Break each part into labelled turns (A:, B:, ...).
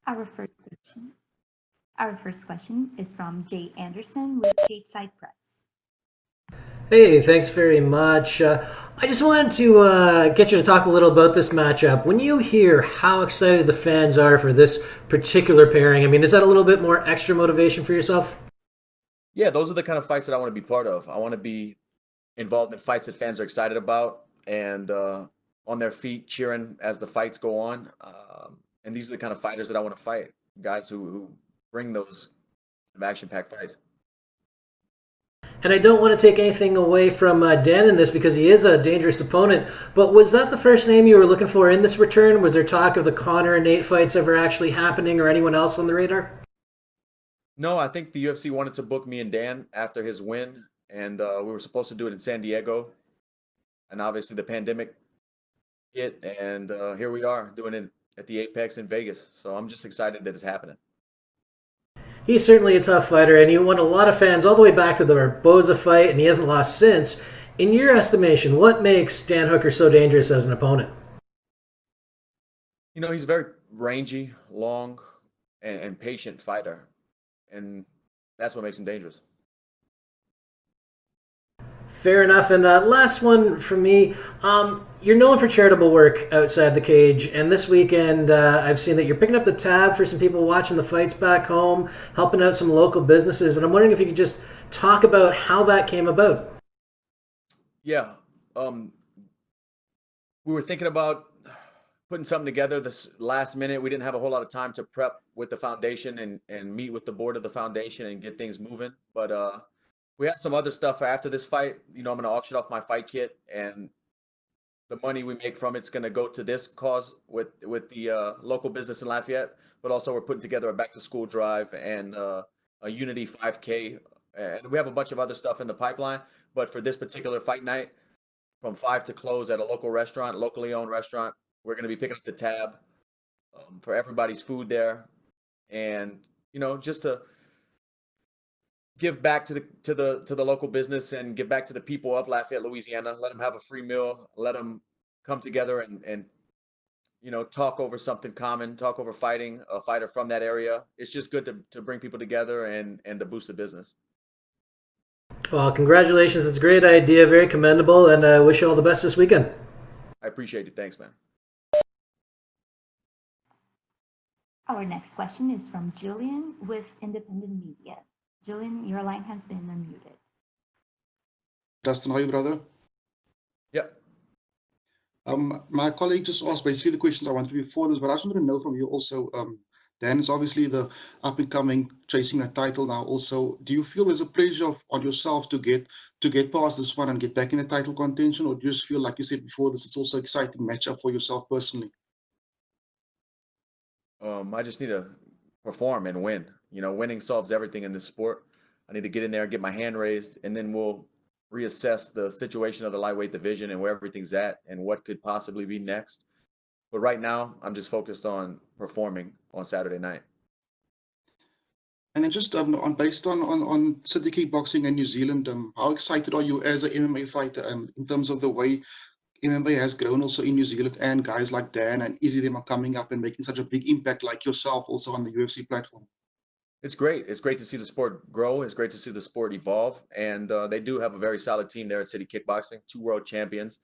A: Our first question. Our first question is from Jay Anderson with Jade Side Press.
B: Hey, thanks very much. I just wanted to get you to talk a little about this matchup. When you hear how excited the fans are for this particular pairing, I mean, is that a little bit more extra motivation for yourself?
C: Yeah, those are the kind of fights that I want to be part of. I want to be involved in fights that fans are excited about and on their feet cheering as the fights go on. And these are the kind of fighters that I want to fight, guys who bring those action-packed fights.
B: And I don't want to take anything away from Dan in this because he is a dangerous opponent. But was that the first name you were looking for in this return? Was there talk of the Connor and Nate fights ever actually happening, or anyone else on the radar?
C: No, I think the UFC wanted to book me and Dan after his win, and we were supposed to do it in San Diego. And obviously the pandemic hit, and here we are doing it at the Apex in Vegas. So I'm just excited that it's happening.
B: He's certainly a tough fighter, and he won a lot of fans all the way back to the Barboza fight, and he hasn't lost since. In your estimation, what makes Dan Hooker so dangerous as an opponent?
C: You know, he's a very rangy, long, and patient fighter, and that's what makes him dangerous.
B: Fair enough. And last one for me. You're known for charitable work outside the cage, and this weekend I've seen that you're picking up the tab for some people watching the fights back home, helping out some local businesses, and I'm wondering if you could just talk about how that came about.
C: Yeah, um, we were thinking about putting something together this last minute. We didn't have a whole lot of time to prep with the foundation and meet with the board of the foundation and get things moving. But we have some other stuff after this fight. You know, I'm going to auction off my fight kit, and the money we make from it's going to go to this cause with the local business in Lafayette. But also, we're putting together a back to school drive and a Unity 5K, and we have a bunch of other stuff in the pipeline. But for this particular fight night, from 5 to close at a local restaurant, locally owned restaurant, we're going to be picking up the tab for everybody's food there, and just to give back to the local business and give back to the people of Lafayette, Louisiana. Let them have a free meal. Let them come together and talk over something common, talk over fighting a fighter from that area. It's just good to bring people together and to boost the business.
B: Well, congratulations. It's a great idea, very commendable, and I wish you all the best this weekend.
C: I appreciate it. Thanks, man.
A: Our next question is from Julian with Independent Media. Julian, your line has been unmuted.
D: Dustin, how are you, brother?
C: Yep.
D: My colleague just asked basically the questions I wanted before this, but I just wanted to know from you also, Dan is obviously the up and coming chasing that title now. Also, do you feel there's a pressure on yourself to get past this one and get back in the title contention, or do you just feel like you said before this it's also exciting matchup for yourself personally?
C: I just need to perform and win. Winning solves everything in this sport. I need to get in there and get my hand raised, and then we'll reassess the situation of the lightweight division and where everything's at and what could possibly be next. But right now, I'm just focused on performing on Saturday night.
D: And then just on based on City Kickboxing in New Zealand, how excited are you as an MMA fighter in terms of the way MMA has grown also in New Zealand and guys like Dan and Izzy them are coming up and making such a big impact like yourself also on the UFC platform?
C: It's great. It's great to see the sport grow. It's great to see the sport evolve. And they do have a very solid team there at City Kickboxing, two world champions,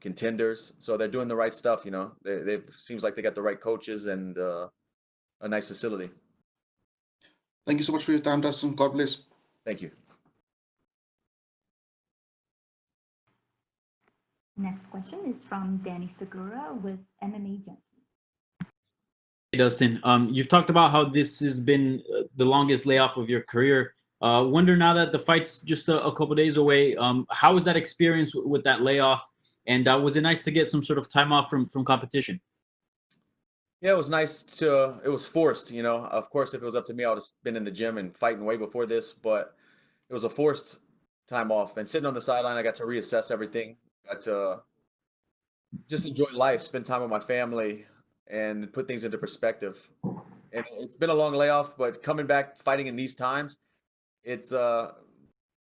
C: contenders. So they're doing the right stuff. They seems like they got the right coaches and a nice facility.
D: Thank you so much for your time, Dustin. God bless.
C: Thank you.
A: Next question is from Danny Segura with MMA Junkie.
E: Hey, Dustin, you've talked about how this has been the longest layoff of your career. Wonder now that the fight's just a couple days away, how was that experience with that layoff? And was it nice to get some sort of time off from competition?
C: Yeah, it was nice it was forced. Of course, if it was up to me, I would have been in the gym and fighting way before this, but it was a forced time off. And sitting on the sideline, I got to reassess everything, got to just enjoy life, spend time with my family, and put things into perspective. And it's been a long layoff, but coming back fighting in these times, it's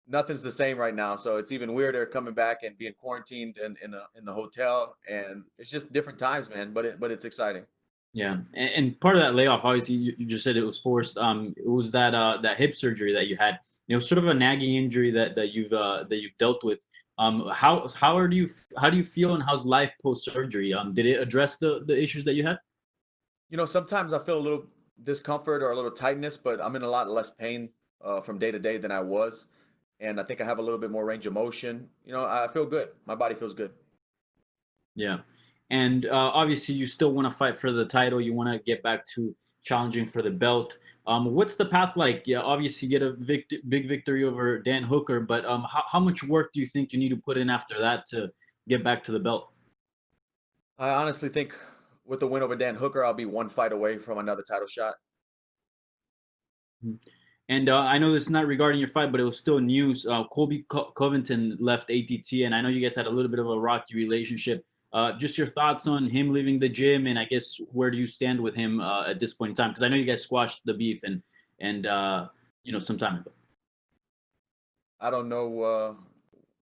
C: nothing's the same right now. So it's even weirder coming back and being quarantined in the hotel, and it's just different times, man. But it's exciting.
E: Yeah, and part of that layoff, obviously, you just said it was forced. It was that that hip surgery that you had. You know, sort of a nagging injury that you've dealt with. How do you feel, and how's life post surgery? Did it address the issues that you had?
C: You know, sometimes I feel a little discomfort or a little tightness, but I'm in a lot less pain from day to day than I was. And I think I have a little bit more range of motion. You know, I feel good. My body feels good.
E: Yeah, and obviously, you still want to fight for the title. You want to get back to challenging for the belt. What's the path like? Yeah, obviously, get a big victory over Dan Hooker, but how much work do you think you need to put in after that to get back to the belt?
C: I honestly think with the win over Dan Hooker, I'll be one fight away from another title shot.
E: Mhm. And I know this is not regarding your fight, but it was still news. Colby Covington left ATT, and I know you guys had a little bit of a rocky relationship. Just your thoughts on him leaving the gym, and I guess where do you stand with him at this point in time? Because I know you guys squashed the beef and some time ago.
C: I don't know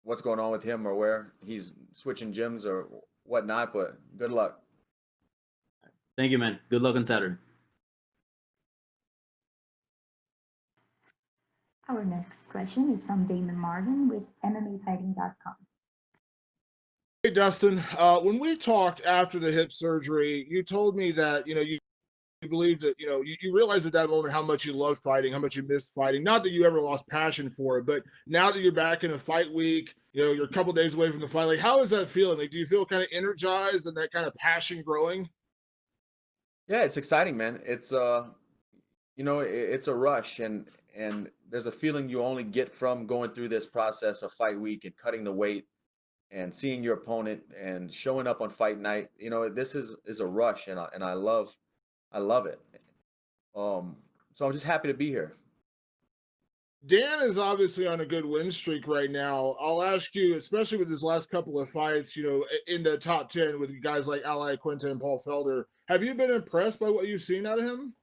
C: what's going on with him or where he's switching gyms or whatnot, but good luck.
E: Thank you, man. Good luck on Saturday.
A: Our next question is from Damon Martin with MMAfighting.com.
F: Hey Dustin, when we talked after the hip surgery, you told me that you believed that you realized at that moment how much you loved fighting, how much you missed fighting. Not that you ever lost passion for it, but now that you're back in a fight week, you're a couple days away from the fight. Like, how is that feeling? Like, do you feel kind of energized and that kind of passion growing?
C: Yeah, it's exciting, man. It's it's a rush and there's a feeling you only get from going through this process of fight week and cutting the weight and seeing your opponent and showing up on fight night. You know, this is a rush and I love it. So I'm just happy to be here.
F: Dan is obviously on a good win streak right now. I'll ask you, especially with his last couple of fights, in the top 10 with guys like Ali Quinta and Paul Felder. Have you been impressed by what you've seen out of him?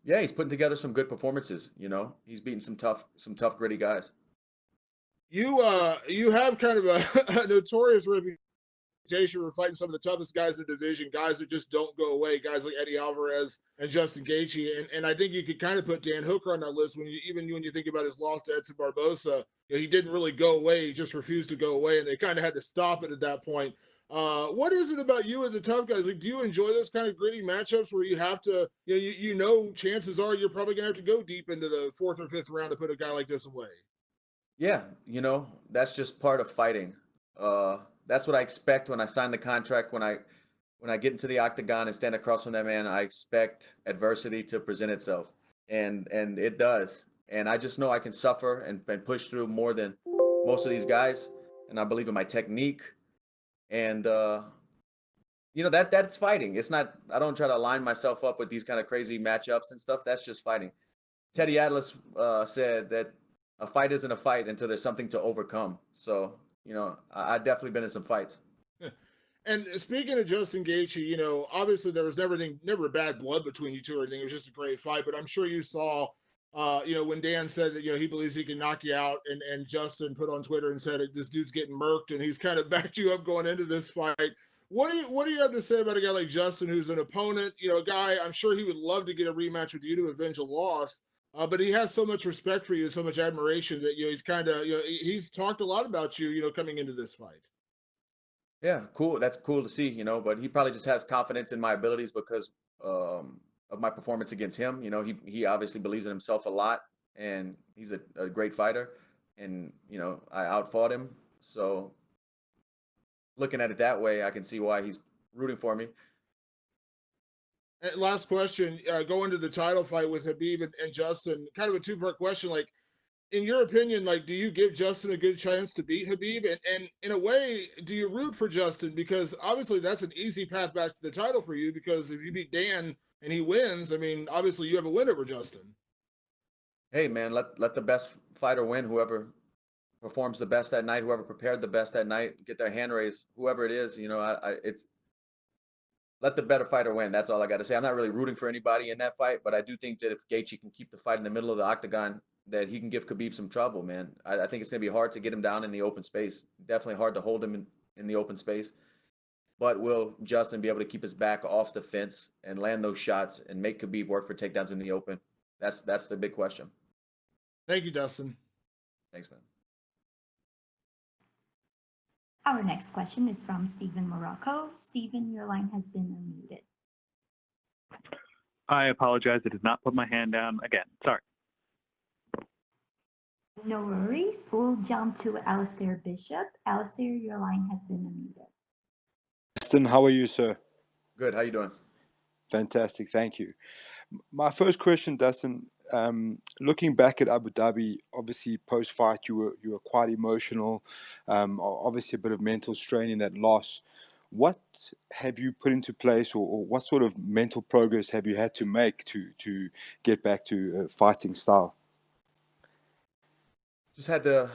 C: Yeah, he's putting together some good performances, you know. He's beating some tough gritty guys.
F: You have kind of a notorious reputation for fighting some of the toughest guys in the division, guys that just don't go away, guys like Eddie Alvarez and Justin Gaethje, and I think you could kind of put Dan Hooker on that list when you think about his loss to Edson Barbosa. He didn't really go away; he just refused to go away, and they kind of had to stop it at that point. What is it about you as a tough guys? Like, do you enjoy those kind of gritty matchups where you have to, chances are you're probably gonna have to go deep into the fourth or fifth round to put a guy like this away?
C: Yeah, that's just part of fighting. That's what I expect when I sign the contract. When I get into the octagon and stand across from that man, I expect adversity to present itself, and it does. And I just know I can suffer and push through more than most of these guys. And I believe in my technique. And that's fighting. It's not. I don't try to line myself up with these kind of crazy matchups and stuff. That's just fighting. Teddy Atlas said that a fight isn't a fight until there's something to overcome. So, I've definitely been in some fights.
F: And speaking of Justin Gaethje, obviously there was never bad blood between you two or anything. It was just a great fight. But I'm sure you saw, when Dan said that he believes he can knock you out, and Justin put on Twitter and said this dude's getting murked, and he's kind of backed you up going into this fight. What do you have to say about a guy like Justin, who's an opponent? A guy I'm sure he would love to get a rematch with you to avenge a loss. But he has so much respect for you and so much admiration that he's kind of he's talked a lot about you coming into this fight.
C: Yeah, cool. That's cool to see, but he probably just has confidence in my abilities because of my performance against him. He obviously believes in himself a lot and he's a great fighter and, I outfought him. So looking at it that way, I can see why he's rooting for me.
F: And last question, going to the title fight with Khabib and Justin, kind of a two-part question. Like, in your opinion, like, do you give Justin a good chance to beat Khabib? And in a way, do you root for Justin? Because obviously that's an easy path back to the title for you, because if you beat Dan and he wins, I mean, obviously you have a win over Justin.
C: Hey man, let the best fighter win. Whoever performs the best that night, whoever prepared the best that night, get their hand raised. Whoever it is, it's let the better fighter win. That's all I got to say. I'm not really rooting for anybody in that fight, but I do think that if Gaethje can keep the fight in the middle of the octagon, that he can give Khabib some trouble, man. I think it's going to be hard to get him down in the open space. Definitely hard to hold him in the open space. but will Justin be able to keep his back off the fence and land those shots and make Khabib work for takedowns in the open? That's the big question.
F: Thank you, Dustin.
C: Thanks, man.
A: Our next question is from Stephen Morocco. Stephen, your line has been unmuted.
G: I apologize. I did not put my hand down again. Sorry.
A: No worries. We'll jump to Alistair Bishop. Alistair, your line has been unmuted.
H: Dustin, how are you, sir?
C: Good. How you doing?
H: Fantastic, thank you. My first question, Dustin, looking back at Abu Dhabi, obviously post-fight you were quite emotional, obviously a bit of mental strain in that loss. What have you put into place, or what sort of mental progress have you had to make to get back to fighting style?
C: Just had to,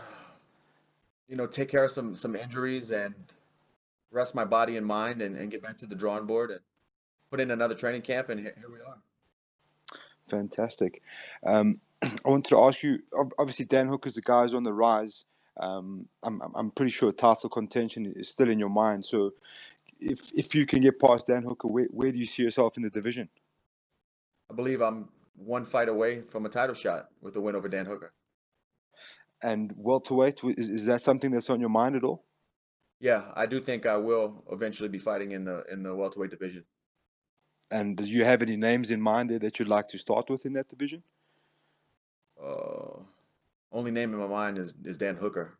C: take care of some injuries and rest my body and mind and get back to the drawing board and put in another training camp, and here we are.
H: Fantastic. I wanted to ask you, obviously Dan Hooker's the guy who's on the rise. I'm pretty sure title contention is still in your mind. So if you can get past Dan Hooker, where do you see yourself in the division?
C: I believe I'm one fight away from a title shot with a win over Dan Hooker.
H: And welterweight, is that something that's on your mind at all?
C: Yeah, I do think I will eventually be fighting in the welterweight division.
H: And do you have any names in mind there that you'd like to start with in that division?
C: Only name in my mind is Dan Hooker.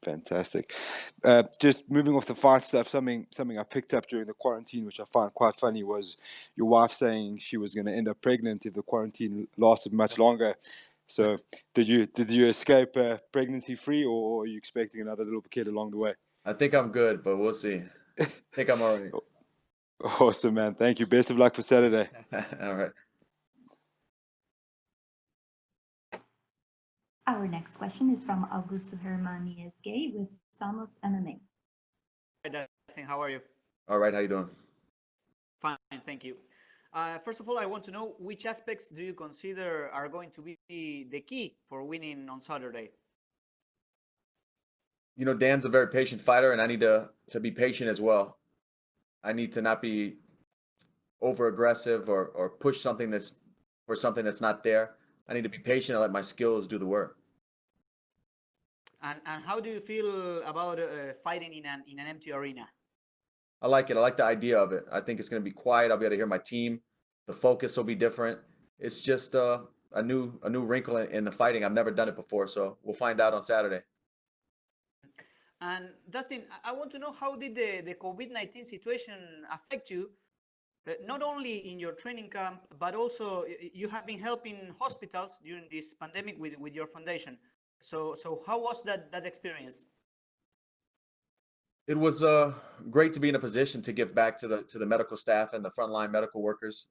H: Fantastic. Just moving off the fight stuff, something I picked up during the quarantine, which I find quite funny, was your wife saying she was going to end up pregnant if the quarantine lasted much longer. So did you escape pregnancy free, or are you expecting another little kid along the way?
C: I think I'm good, but we'll see. I think I'm all right.
H: Awesome, man. Thank you. Best of luck for Saturday.
C: All right.
A: Our next question is from Augusto Hermaniez Gay with Samos MMA.
I: Hi, Dustin. How are you?
C: All right. How you doing?
I: Fine, thank you. First of all, I want to know which aspects do you consider are going to be the key for winning on Saturday?
C: Dan's a very patient fighter, and I need to be patient as well. I need to not be over aggressive or push something that's not there. I need to be patient and let my skills do the work.
I: And how do you feel about fighting in an empty arena?
C: I like it. I like the idea of it. I think it's going to be quiet. I'll be able to hear my team. The focus will be different. It's just a new wrinkle in the fighting. I've never done it before, so we'll find out on Saturday.
I: And Dustin, I want to know, how did the COVID-19 situation affect you, not only in your training camp, but also you have been helping hospitals during this pandemic with your foundation. So how was that experience?
C: It was great to be in a position to give back to the medical staff and the frontline medical workers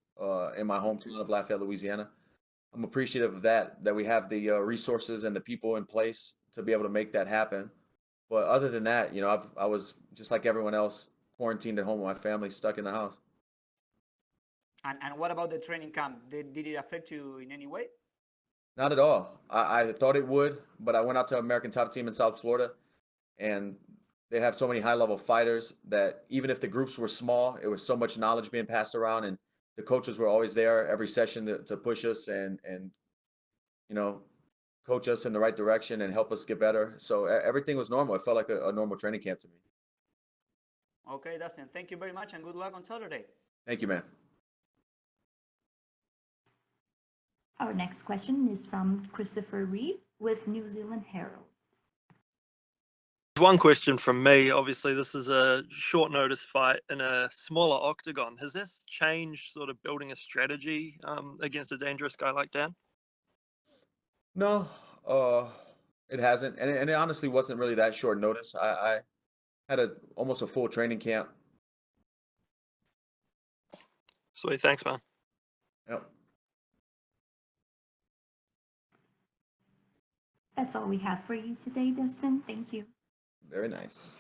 C: in my hometown of Lafayette, Louisiana. I'm appreciative of that we have the resources and the people in place to be able to make that happen. But other than that, I was just like everyone else, quarantined at home with my family, stuck in the house.
I: And what about the training camp? Did it affect you in any way?
C: Not at all. I thought it would, but I went out to American Top Team in South Florida, and they have so many high-level fighters that even if the groups were small, it was so much knowledge being passed around, and the coaches were always there every session to push us and coach us in the right direction and help us get better. So everything was normal. It felt like a normal training camp to me.
I: Okay, Dustin, thank you very much and good luck on Saturday.
C: Thank you, man.
A: Our next question is from Christopher Reeve with New Zealand Herald.
J: One question from me. Obviously, this is a short notice fight in a smaller octagon. Has this changed sort of building a strategy against a dangerous guy like Dan?
C: No, it hasn't, and it honestly wasn't really that short notice. I had almost a full training camp.
J: Sweet, thanks, man.
C: Yep.
A: That's all we have for you today, Dustin. Thank you.
C: Very nice.